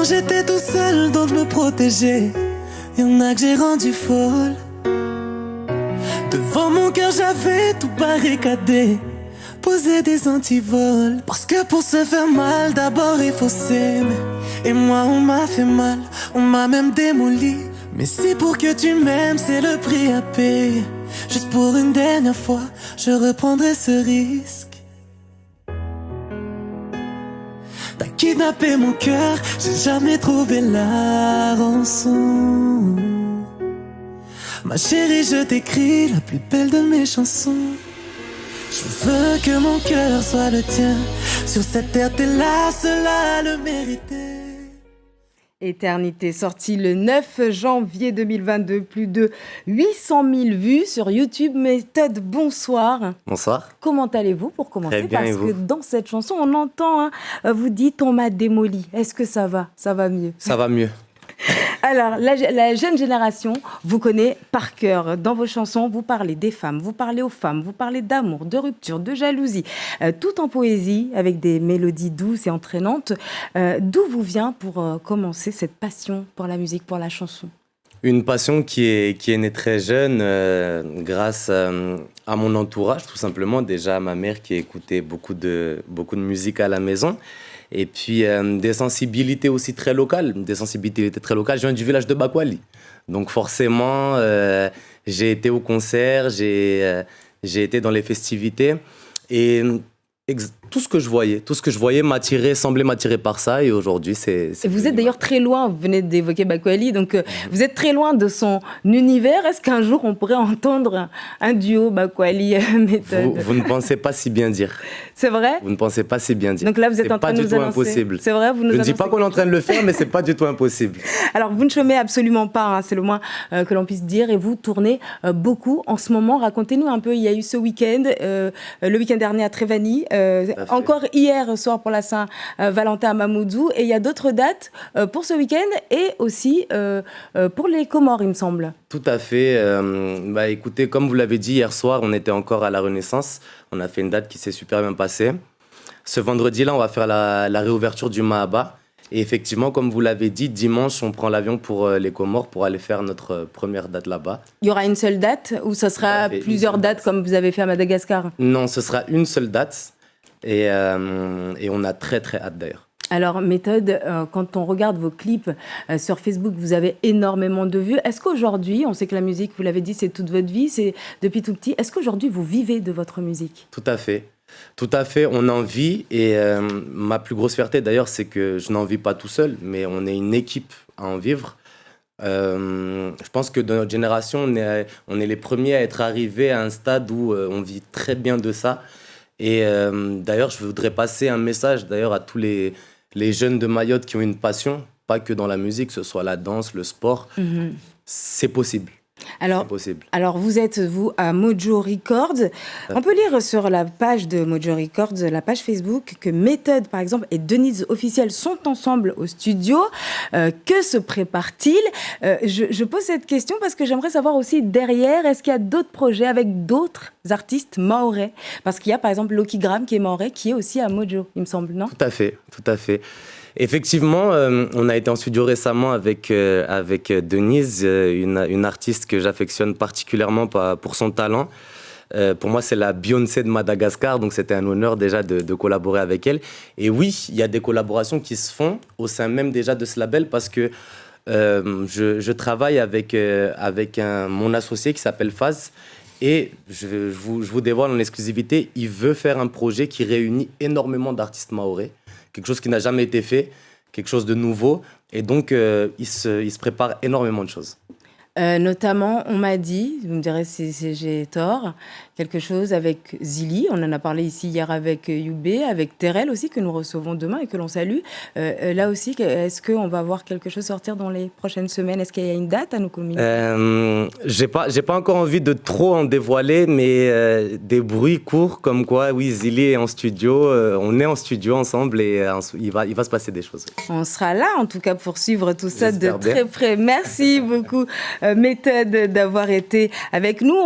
j'étais tout seul, donc je me protégeais. Y'en a que j'ai rendu folle. Devant mon cœur, j'avais tout barricadé, posé des antivols. Parce que pour se faire mal, d'abord il faut s'aimer. Et moi, on m'a fait mal, on m'a même démoli. Mais si pour que tu m'aimes, c'est le prix à payer. Juste pour une dernière fois, je reprendrai ce risque. T'as kidnappé mon cœur, j'ai jamais trouvé la rançon. Ma chérie, je t'écris la plus belle de mes chansons. Je veux que mon cœur soit le tien. Sur cette terre, t'es la seule à le mériter. Éternité, sorti le 9 janvier 2022, plus de 800 000 vues sur YouTube. Méthode, bonsoir. Bonsoir. Comment allez-vous pour commencer? Très bien, parce et vous? que dans cette chanson, on entend, vous dites on m'a démoli. Est-ce que ça va? Ça va mieux? Ça va mieux. Alors, la jeune génération vous connaît par cœur. Dans vos chansons, vous parlez des femmes, vous parlez aux femmes, vous parlez d'amour, de rupture, de jalousie, tout en poésie, avec des mélodies douces et entraînantes. D'où vous vient pour commencer cette passion pour la musique, pour la chanson? Une passion qui est née très jeune grâce à mon entourage, tout simplement. Déjà à ma mère qui écoutait beaucoup de musique à la maison. Et puis des sensibilités aussi très locales. Je viens du village de Bakwali. Donc forcément, j'ai été au concert, j'ai été dans les festivités. Et tout ce que je voyais semblait m'attirer par ça. Et aujourd'hui, c'est vous êtes d'ailleurs très loin, vous venez d'évoquer Bakwali, donc vous êtes très loin de son univers. Est-ce qu'un jour, on pourrait entendre un duo Bakwali-Méthode? Vous ne pensez pas si bien dire. C'est vrai? Vous ne pensez pas si bien dire. Donc là, vous êtes en train de nous annoncer. Impossible. C'est vrai, vous nous Je ne dis pas qu'on est en train de le faire, mais c'est pas du tout impossible. Alors, vous ne chômez absolument pas, hein, c'est le moins que l'on puisse dire. Et vous tournez beaucoup en ce moment. Racontez-nous un peu, il y a eu ce week-end, le week-end dernier à Trévani, encore hier soir pour la Saint-Valentin à Mamoudzou. Et il y a d'autres dates pour ce week-end et aussi pour les Comores, il me semble. Tout à fait. Écoutez, comme vous l'avez dit, hier soir, on était encore à la Renaissance. On a fait une date qui s'est super bien passée. Ce vendredi-là, on va faire la réouverture du Mahaba. Et effectivement, comme vous l'avez dit, dimanche, on prend l'avion pour les Comores pour aller faire notre première date là-bas. Il y aura une seule date ou ça sera plusieurs dates comme vous avez fait à Madagascar? Non, ce sera une seule date. Et on a très, très hâte d'ailleurs. Alors, Méthode, quand on regarde vos clips sur Facebook, vous avez énormément de vues. Est-ce qu'aujourd'hui, on sait que la musique, vous l'avez dit, c'est toute votre vie, c'est depuis tout petit. Est-ce qu'aujourd'hui, vous vivez de votre musique? Tout à fait. Tout à fait, on en vit. Et ma plus grosse fierté, d'ailleurs, c'est que je n'en vis pas tout seul, mais on est une équipe à en vivre. Je pense que dans notre génération, on est les premiers à être arrivés à un stade où on vit très bien de ça. Et d'ailleurs, je voudrais passer un message d'ailleurs à tous les jeunes de Mayotte qui ont une passion, pas que dans la musique, que ce soit la danse, le sport. Mm-hmm. C'est possible. Alors, vous êtes, à Mojo Records. On peut lire sur la page de Mojo Records, la page Facebook, que Méthode, par exemple, et Denise Officiel sont ensemble au studio. Que se prépare-t-il? Je pose cette question parce que j'aimerais savoir aussi derrière, est-ce qu'il y a d'autres projets avec d'autres artistes mahorais? Parce qu'il y a, par exemple, Loki Graham qui est mahorais, qui est aussi à Mojo, il me semble, non? Tout à fait. Effectivement, on a été en studio récemment avec Denise, une artiste que j'affectionne particulièrement pour son talent. Pour moi, c'est la Beyoncé de Madagascar, donc c'était un honneur déjà de collaborer avec elle. Et oui, il y a des collaborations qui se font au sein même déjà de ce label parce que je travaille avec mon associé qui s'appelle Faz. Et je vous dévoile en exclusivité, il veut faire un projet qui réunit énormément d'artistes mahorais. Quelque chose qui n'a jamais été fait, quelque chose de nouveau. Et donc, il se prépare énormément de choses. Notamment, on m'a dit, vous me direz si j'ai tort, quelque chose avec Zili. On en a parlé ici hier avec Youbé, avec Terrell aussi, que nous recevons demain et que l'on salue. Là aussi, est-ce qu'on va voir quelque chose sortir dans les prochaines semaines? Est-ce qu'il y a une date à nous communiquer? J'ai pas encore envie de trop en dévoiler, mais des bruits courts comme quoi, oui, Zili est en studio. On est en studio ensemble et il va se passer des choses. On sera là, en tout cas, pour suivre tout ça de très près. Merci beaucoup, Méthode, d'avoir été avec nous.